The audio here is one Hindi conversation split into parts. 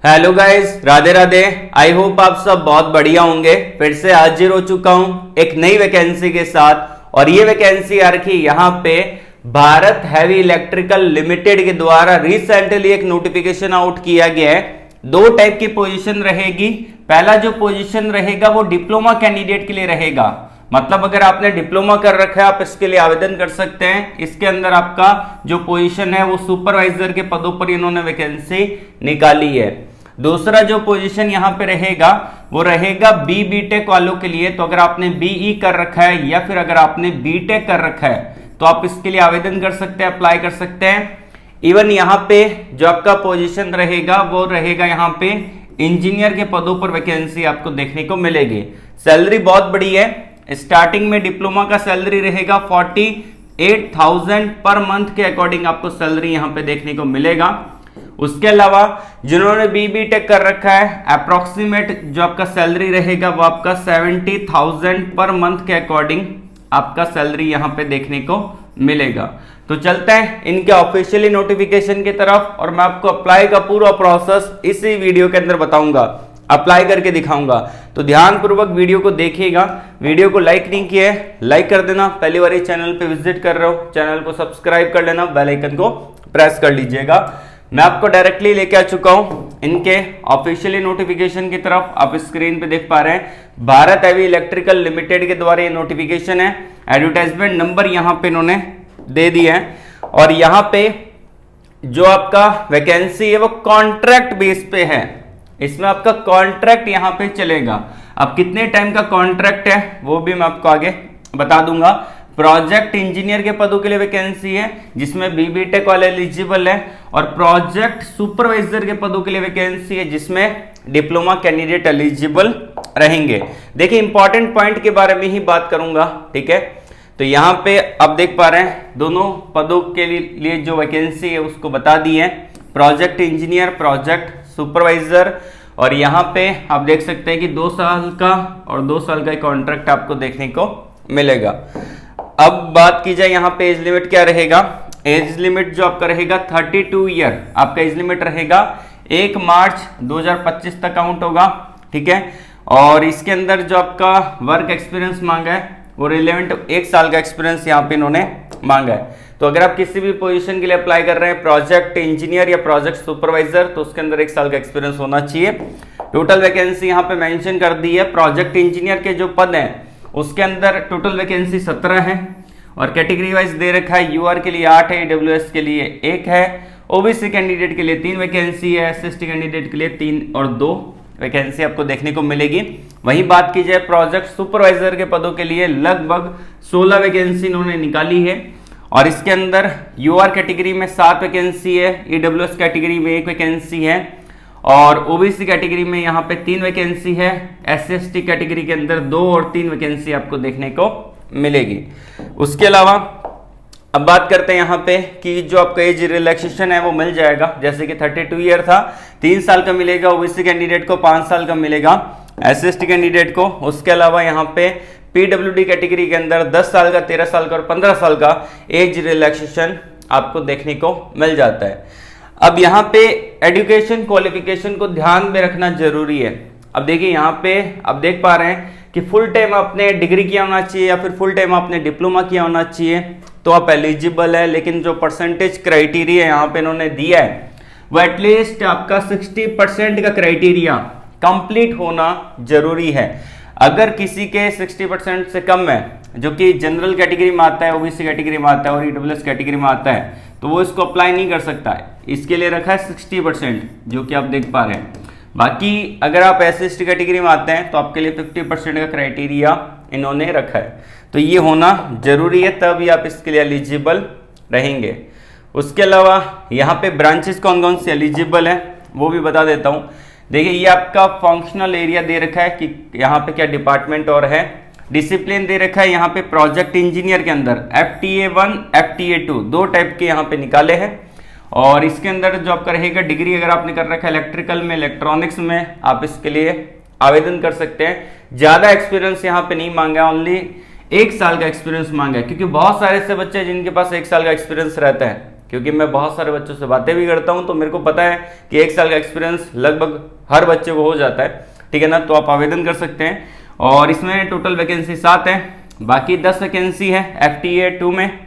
Hello guys, Radhe Radhe. I hope आप सब बहुत बढ़िया होंगे। फिर से हाजिर हो चुका हूं एक नई वैकेंसी के साथ। और ये वैकेंसी आ रखी यहां पे भारत हैवी इलेक्ट्रिकल लिमिटेड के द्वारा रिसेंटली एक नोटिफिकेशन आउट किया गया है। दो टाइप की पोजीशन रहेगी। पहला जो पोजीशन रहेगा वो डिप्लोमा कैंडिडेट के लिए रहेगा। मतलब अगर आपने डिप्लोमा कर रखा है आप इसके लिए आवेदन कर सकते हैं। इसके अंदर आपका जो पोजीशन है वो सुपरवाइजर के पदों पर इन्होंने वैकेंसी निकाली है। दूसरा जो पोजीशन यहां पे रहेगा वो रहेगा बीटेक वालों के लिए। तो अगर आपने बीई कर रखा है या फिर अगर आपने बीटेक कर रखा है तो आप इसके लिए आवेदन कर सकते हैं, अप्लाई कर सकते हैं। इवन यहाँ पे जो आपका पोजीशन रहेगा वो रहेगा यहाँ पे इंजीनियर के पदों पर वैकेंसी आपको देखने को मिलेगी। सैलरी बहुत बड़ी है। स्टार्टिंग में डिप्लोमा का सैलरी रहेगा 48,000 पर मंथ के अकॉर्डिंग आपको सैलरी यहाँ पे देखने को मिलेगा। उसके अलावा जिन्होंने बीटेक कर रखा है अप्रोक्सीमेट जो आपका सैलरी रहेगा वो आपका 70,000 पर मंथ के अकॉर्डिंग आपका सैलरी यहां पे देखने को मिलेगा। तो चलते हैं इनके ऑफिशियली नोटिफिकेशन की तरफ और मैं आपको अप्लाई का पूरा प्रोसेस इसी वीडियो के अंदर बताऊंगा, अप्लाई करके दिखाऊंगा। तो ध्यान पूर्वक वीडियो को देखिएगा। वीडियो को लाइक नहीं किया है लाइक कर देना। पहली बार चैनल पे विजिट कर रहे हो चैनल को सब्सक्राइब कर लेना, बेल आइकन को प्रेस कर लीजिएगा। मैं आपको डायरेक्टली लेके आ चुका हूं इनके ऑफिशियली नोटिफिकेशन की तरफ। आप स्क्रीन पे देख पा रहे हैं भारत हैवी इलेक्ट्रिकल लिमिटेड के द्वारा ये नोटिफिकेशन है। एडवर्टाइजमेंट नंबर यहां पे इन्होंने दे दिया है। और यहां पे जो आपका वैकेंसी है वो कॉन्ट्रैक्ट बेस पे है। इसमें आपका कॉन्ट्रैक्ट यहां पे चलेगा। अब कितने टाइम का कॉन्ट्रैक्ट है वो भी मैं आपको आगे बता दूंगा। प्रोजेक्ट इंजीनियर के पदों के लिए वैकेंसी है जिसमें बीटेक वाले एलिजिबल है। और प्रोजेक्ट सुपरवाइजर के पदों के लिए वैकेंसी है जिसमें डिप्लोमा कैंडिडेट एलिजिबल रहेंगे। देखिए इंपॉर्टेंट पॉइंट के बारे में ही बात करूंगा, ठीक है। तो यहाँ पे आप देख पा रहे हैं दोनों पदों के लिए जो वैकेंसी है उसको बता दी है, प्रोजेक्ट इंजीनियर, प्रोजेक्ट सुपरवाइजर। और यहाँ पे आप देख सकते हैं कि 2 साल का और 2 साल का कॉन्ट्रैक्ट आपको देखने को मिलेगा। अब बात की जाए यहाँ पे एज लिमिट क्या रहेगा। एज लिमिट जो आपका रहेगा 32 ईयर आपका एज लिमिट रहेगा। 1 मार्च 2025 तक काउंट होगा, ठीक है। और इसके अंदर जो आपका वर्क एक्सपीरियंस मांगा है वो रिलेवेंट 1 साल का एक्सपीरियंस यहाँ पे इन्होंने मांगा है। तो अगर आप किसी भी पोजीशन के लिए अप्लाई कर रहे हैं प्रोजेक्ट इंजीनियर या प्रोजेक्ट सुपरवाइजर तो उसके अंदर 1 साल का एक्सपीरियंस होना चाहिए। टोटल वैकेंसी यहाँ पे मेंशन कर दी है। प्रोजेक्ट इंजीनियर के जो पद हैं उसके अंदर टोटल वैकेंसी 17 है। और कैटेगरी वाइज दे रखा है यूआर के लिए 8 है, ईडब्ल्यूएस के लिए 1 है, ओबीसी कैंडिडेट के लिए 3 वैकेंसी है, एसएसटी कैंडिडेट के लिए 3 और 2 वैकेंसी आपको देखने को मिलेगी। वहीं बात की जाए प्रोजेक्ट सुपरवाइजर के पदों के लिए लगभग 16 वैकेंसी इन्होंने निकाली है। और इसके अंदर यूआर कैटेगरी में 7 वैकेंसी है, ईडब्ल्यूएस कैटेगरी में 1 वैकेंसी है और ओबीसी कैटेगरी में यहाँ पे 3 वैकेंसी है, एसएसटी कैटेगरी के अंदर 2 और 3 वैकेंसी आपको देखने को मिलेगी। उसके अलावा अब बात करते हैं यहाँ पे कि जो आपका एज रिलैक्सेशन है वो मिल जाएगा। जैसे कि 32 ईयर था 3 साल का मिलेगा ओबीसी कैंडिडेट को, 5 साल का मिलेगा एसएसटी कैंडिडेट को। उसके अलावा यहाँ पे पीडब्ल्यूडी कैटेगरी के अंदर 10 साल का, 13 साल का और 15 साल का एज रिलैक्सेशन आपको देखने को मिल जाता है। अब यहाँ पे एजुकेशन क्वालिफिकेशन को ध्यान में रखना जरूरी है। अब देखिए यहाँ पे आप देख पा रहे हैं कि फुल टाइम आपने डिग्री किया होना चाहिए या फिर फुल टाइम आपने डिप्लोमा किया होना चाहिए तो आप एलिजिबल है। लेकिन जो परसेंटेज क्राइटेरिया यहाँ पे इन्होंने दिया है वो एटलीस्ट आपका 60% का क्राइटेरिया कंप्लीट होना जरूरी है। अगर किसी के 60% से कम है जो कि जनरल कैटेगरी में आता है, ओबीसी कैटेगरी में आता है और ईडब्ल्यूएस कैटेगरी में आता है तो वो इसको अप्लाई नहीं कर सकता है। इसके लिए रखा है 60% जो कि आप देख पा रहे हैं। बाकी अगर आप एसएसटी कैटेगरी में आते हैं तो आपके लिए 50% का क्राइटेरिया इन्होंने रखा है। तो ये होना जरूरी है तभी आप इसके लिए एलिजिबल रहेंगे। उसके अलावा यहाँ पे ब्रांचेस कौन कौन से एलिजिबल है वो भी बता देता हूँ। देखिए ये आपका फंक्शनल एरिया दे रखा है कि यहाँ पे क्या डिपार्टमेंट और है। डिसिप्लिन दे रखा है यहाँ पे प्रोजेक्ट इंजीनियर के अंदर FTA1 FTA2 2 टाइप के यहाँ पे निकाले हैं। और इसके अंदर जो आपका रहेगा डिग्री अगर आपने कर रखा है इलेक्ट्रिकल में, इलेक्ट्रॉनिक्स में आप इसके लिए आवेदन कर सकते हैं। ज्यादा एक्सपीरियंस यहाँ पे नहीं मांगा, ओनली 1 साल का एक्सपीरियंस मांगा है क्योंकि बहुत सारे ऐसे बच्चे जिनके पास 1 साल का एक्सपीरियंस रहता है क्योंकि मैं बहुत सारे बच्चों से बातें भी करता हूं, तो मेरे को पता है कि 1 साल का एक्सपीरियंस लगभग हर बच्चे को हो जाता है, ठीक है ना। तो आप आवेदन कर सकते हैं और इसमें टोटल वैकेंसी 7 है, बाकी 10 वैकेंसी है FTA 2 में।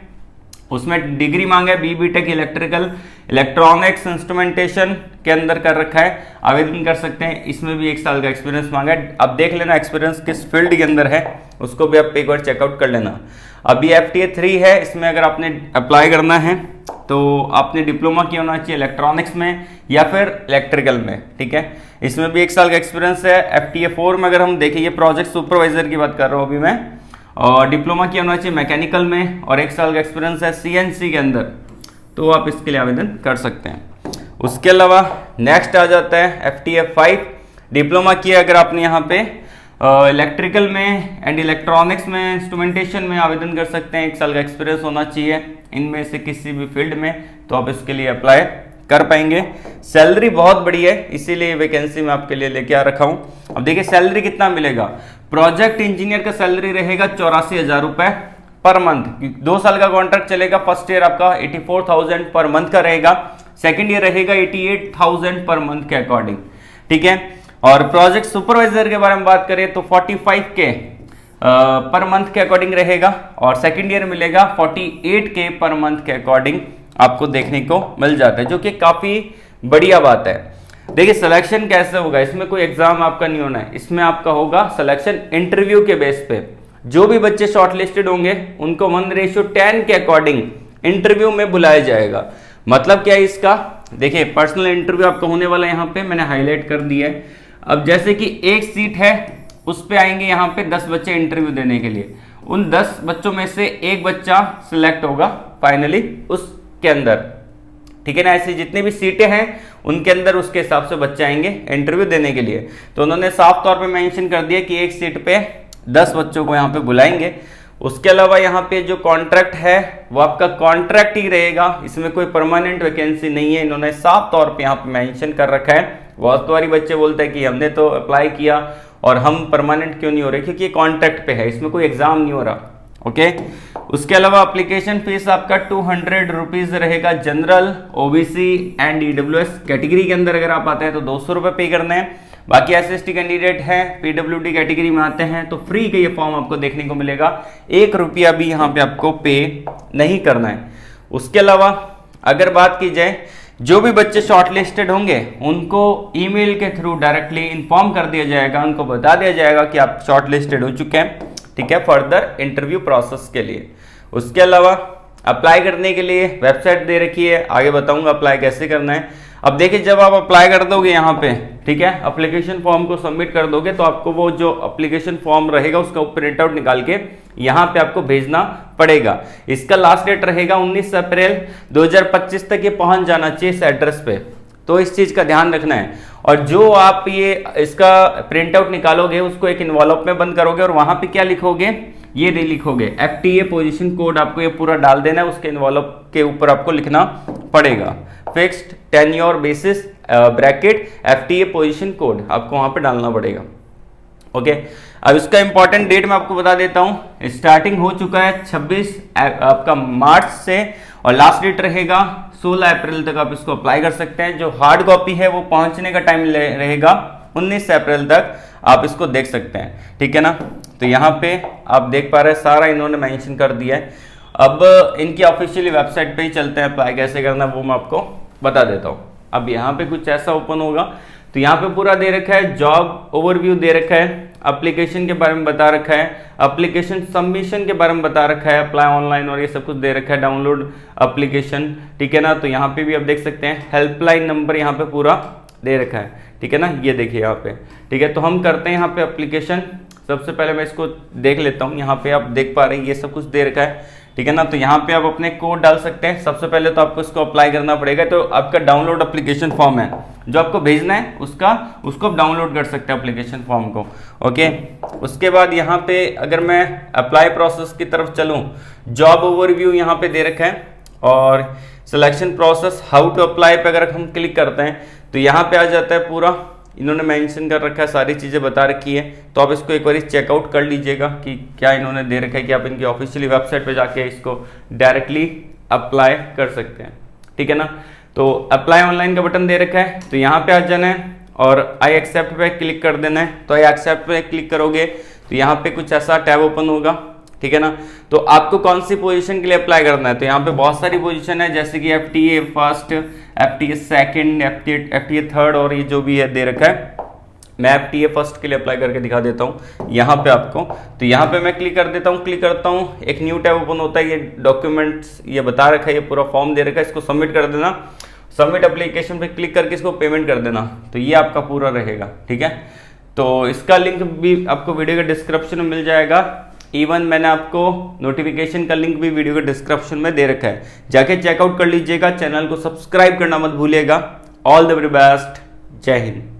उसमें डिग्री मांगा है BBTech इलेक्ट्रिकल इलेक्ट्रॉनिक्स इंस्ट्रूमेंटेशन के अंदर कर रखा है, आवेदन कर सकते हैं। इसमें भी 1 साल का एक्सपीरियंस मांगा है। अब देख लेना एक्सपीरियंस किस फील्ड के अंदर है, उसको भी आप एक बार चेकआउट कर लेना। अभी FTA 3 है, इसमें अगर आपने अप्लाई करना है तो आपने डिप्लोमा किया होना चाहिए इलेक्ट्रॉनिक्स में या फिर इलेक्ट्रिकल में, ठीक है। इसमें भी 1 साल का एक्सपीरियंस है। FTA 4 में अगर हम देखें, ये प्रोजेक्ट सुपरवाइजर की बात कर रहा हूँ अभी मैं, और डिप्लोमा किया होना चाहिए मैकेनिकल में और 1 साल का एक्सपीरियंस है CNC के अंदर, तो आप इसके लिए आवेदन कर सकते हैं। उसके अलावा नेक्स्ट आ जाता है FTA 5, डिप्लोमा किया अगर आपने यहाँ पे इलेक्ट्रिकल में एंड इलेक्ट्रॉनिक्स में इंस्ट्रूमेंटेशन में आवेदन कर सकते हैं। 1 साल का एक्सपीरियंस होना चाहिए इनमें से किसी भी फील्ड में, तो आप इसके लिए अप्लाई कर पाएंगे। सैलरी बहुत बड़ी है, इसीलिए वैकेंसी मैं आपके लिए लेके आ रखा हूँ। अब देखिए सैलरी कितना मिलेगा। प्रोजेक्ट इंजीनियर का सैलरी रहेगा 84,000 रुपए पर मंथ। 2 साल का कॉन्ट्रैक्ट चलेगा। फर्स्ट ईयर आपका 84,000 पर मंथ का रहेगा, सेकेंड ईयर रहेगा 88,000 पर मंथ के अकॉर्डिंग, ठीक है। और प्रोजेक्ट सुपरवाइजर के बारे में बात करें तो 45K पर मंथ के अकॉर्डिंग रहेगा और सेकेंड ईयर मिलेगा 48K पर मंथ के अकॉर्डिंग आपको देखने को मिल जाता है, जो कि काफी बढ़िया बात है। देखिए सिलेक्शन कैसे होगा, इसमें कोई एग्जाम आपका नहीं होना है, इसमें आपका होगा सिलेक्शन इंटरव्यू के बेस पे। जो भी बच्चे शॉर्टलिस्टेड होंगे उनको 1:10 के अकॉर्डिंग इंटरव्यू में बुलाया जाएगा। मतलब क्या है इसका, देखिए पर्सनल इंटरव्यू आपका होने वाला है, यहाँ पे मैंने हाईलाइट कर दिया है। अब जैसे कि एक सीट है उस पे आएंगे यहाँ पे 10 बच्चे इंटरव्यू देने के लिए, उन 10 बच्चों में से एक बच्चा सिलेक्ट होगा फाइनली उसके अंदर, ठीक है ना। ऐसी जितनी भी सीटें हैं उनके अंदर उसके हिसाब से बच्चे आएंगे इंटरव्यू देने के लिए। तो उन्होंने साफ तौर पे मेंशन कर दिया कि एक सीट पे 10 बच्चों को यहाँ पे बुलाएंगे। उसके अलावा यहाँ पे जो कॉन्ट्रैक्ट है वो आपका कॉन्ट्रैक्ट ही रहेगा, इसमें कोई परमानेंट वैकेंसी नहीं है, इन्होंने साफ तौर पे यहाँ पे मेंशन कर रखा है। बहुत बारी बच्चे बोलते हैं कि हमने तो अप्लाई किया और हम परमानेंट क्यों नहीं हो रहे, क्योंकि ये कॉन्ट्रैक्ट पे है, इसमें कोई एग्जाम नहीं हो रहा, ओके। उसके अलावा एप्लीकेशन फीस आपका 200 रुपीज रहेगा। General, OBC and EWS category के अंदर अगर आप आते हैं तो 200 रुपये पे करना है। बाकी SST कैंडिडेट है, PWD कैटेगरी में आते हैं तो फ्री का ये फॉर्म आपको देखने को मिलेगा, 1 रुपया भी यहाँ पे आपको पे नहीं करना है। उसके अलावा अगर बात की जाए, जो भी बच्चे शॉर्टलिस्टेड होंगे उनको ईमेल के थ्रू डायरेक्टली इन्फॉर्म कर दिया जाएगा, उनको बता दिया जाएगा कि आप शॉर्टलिस्टेड हो चुके हैं, ठीक है, फर्दर इंटरव्यू प्रोसेस के लिए। उसके अलावा अप्लाई करने के लिए वेबसाइट दे रखी है, आगे बताऊंगा अप्लाई कैसे करना है। अब देखिए जब आप अप्लाई कर दोगे यहाँ पे, ठीक है, एप्लीकेशन फॉर्म को सबमिट कर दोगे तो आपको वो जो एप्लीकेशन फॉर्म रहेगा उसका प्रिंट आउट निकाल के यहाँ पे आपको भेजना पड़ेगा। इसका लास्ट डेट रहेगा 19 अप्रैल 2025 तक ये पहुंच जाना चाहिए इस एड्रेस पे, तो इस चीज का ध्यान रखना है। और जो आप ये इसका प्रिंट आउट निकालोगे उसको एक इन्वॉल्व में बंद करोगे और वहां पे क्या लिखोगे, ये लिखोगे FTA पोजीशन कोड, आपको ये पूरा डाल देना है, उसके इन्वॉल्व के ऊपर आपको लिखना पड़ेगा fixed tenure basis bracket FTA position code, आपको वहां पे डालना पड़ेगा, ओके। अब इसका इंपॉर्टेंट डेट मैं आपको बता देता हूं, स्टार्टिंग हो चुका है 26 आपका मार्च से और लास्ट डेट रहेगा 16 अप्रैल तक आप इसको अप्लाई कर सकते हैं। जो हार्ड कॉपी है वो पहुंचने का टाइम रहेगा 19 अप्रैल तक, आप इसको देख सकते हैं, ठीक है ना। तो यहाँ पे आप देख पा रहे हैं सारा इन्होंने मेंशन कर दिया है। अब इनकी ऑफिशियली वेबसाइट पे ही चलते हैं, अप्लाई कैसे करना है वो मैं आपको बता देता हूँ। अब यहाँ पे कुछ ऐसा ओपन होगा तो यहाँ पे पूरा दे रखा है, जॉब ओवरव्यू दे रखा है, एप्लीकेशन के बारे में बता रखा है, एप्लीकेशन सबमिशन के बारे में बता रखा है, अप्लाई ऑनलाइन और ये सब कुछ दे रखा है, डाउनलोड एप्लीकेशन, ठीक है ना। तो यहाँ पे भी आप देख सकते हैं हेल्पलाइन नंबर यहाँ पे पूरा दे रखा है, ठीक है ना, ये देखिए यहाँ पे, ठीक है। तो हम करते हैं यहाँ पे एप्लीकेशन। सबसे पहले मैं इसको देख लेता हूँ, यहाँ पे आप देख पा रहे हैं ये सब कुछ दे रखा है, ठीक है ना। तो यहाँ पे आप अपने कोड डाल सकते हैं। सबसे पहले तो आपको इसको अप्लाई करना पड़ेगा, तो आपका डाउनलोड एप्लीकेशन फॉर्म है जो आपको भेजना है उसको आप डाउनलोड कर सकते हैं एप्लीकेशन फॉर्म को, ओके। उसके बाद यहाँ पे अगर मैं अप्लाई प्रोसेस की तरफ चलूँ, जॉब ओवरव्यू यहाँ पे दे रखा है और selection process how to apply पे अगर हम क्लिक करते हैं तो यहाँ पे आ जाता है पूरा, इन्होंने मेंशन कर रखा है, सारी चीज़ें बता रखी है। तो आप इसको एक बार चेकआउट कर लीजिएगा कि क्या इन्होंने दे रखा है, कि आप इनकी ऑफिशियली वेबसाइट पे जाके इसको डायरेक्टली अप्लाई कर सकते हैं, ठीक है ना। तो अप्लाई ऑनलाइन का बटन दे रखा है, तो यहाँ पे आ जाना है और आई एक्सेप्ट पे क्लिक कर देना है। तो आई एक्सेप्ट पे क्लिक करोगे तो यहाँ पे कुछ ऐसा टैब ओपन होगा, ठीक है ना। तो आपको कौन सी पोजीशन के लिए अप्लाई करना है, तो यहाँ पे बहुत सारी पोजीशन है, जैसे कि FTA first, FTA second, FTA third और ये जो भी है दे रखा है। मैं FTA फर्स्ट के लिए अप्लाई करके दिखा देता हूँ यहाँ पे आपको। तो यहाँ पे मैं क्लिक कर देता हूँ, क्लिक करता हूँ, एक न्यू टैब ओपन होता है। ये डॉक्यूमेंट्स ये बता रखा है, ये पूरा फॉर्म दे रखा है, इसको सबमिट कर देना। सबमिट एप्लीकेशन पे क्लिक करके इसको पेमेंट कर देना, तो ये आपका पूरा रहेगा, ठीक है। तो इसका लिंक भी आपको वीडियो के डिस्क्रिप्शन में मिल जाएगा। इवन मैंने आपको नोटिफिकेशन का लिंक भी वीडियो के डिस्क्रिप्शन में दे रखा है, जाके चेकआउट कर लीजिएगा। चैनल को सब्सक्राइब करना मत भूलिएगा। ऑल द वेरी बेस्ट, जय हिंद।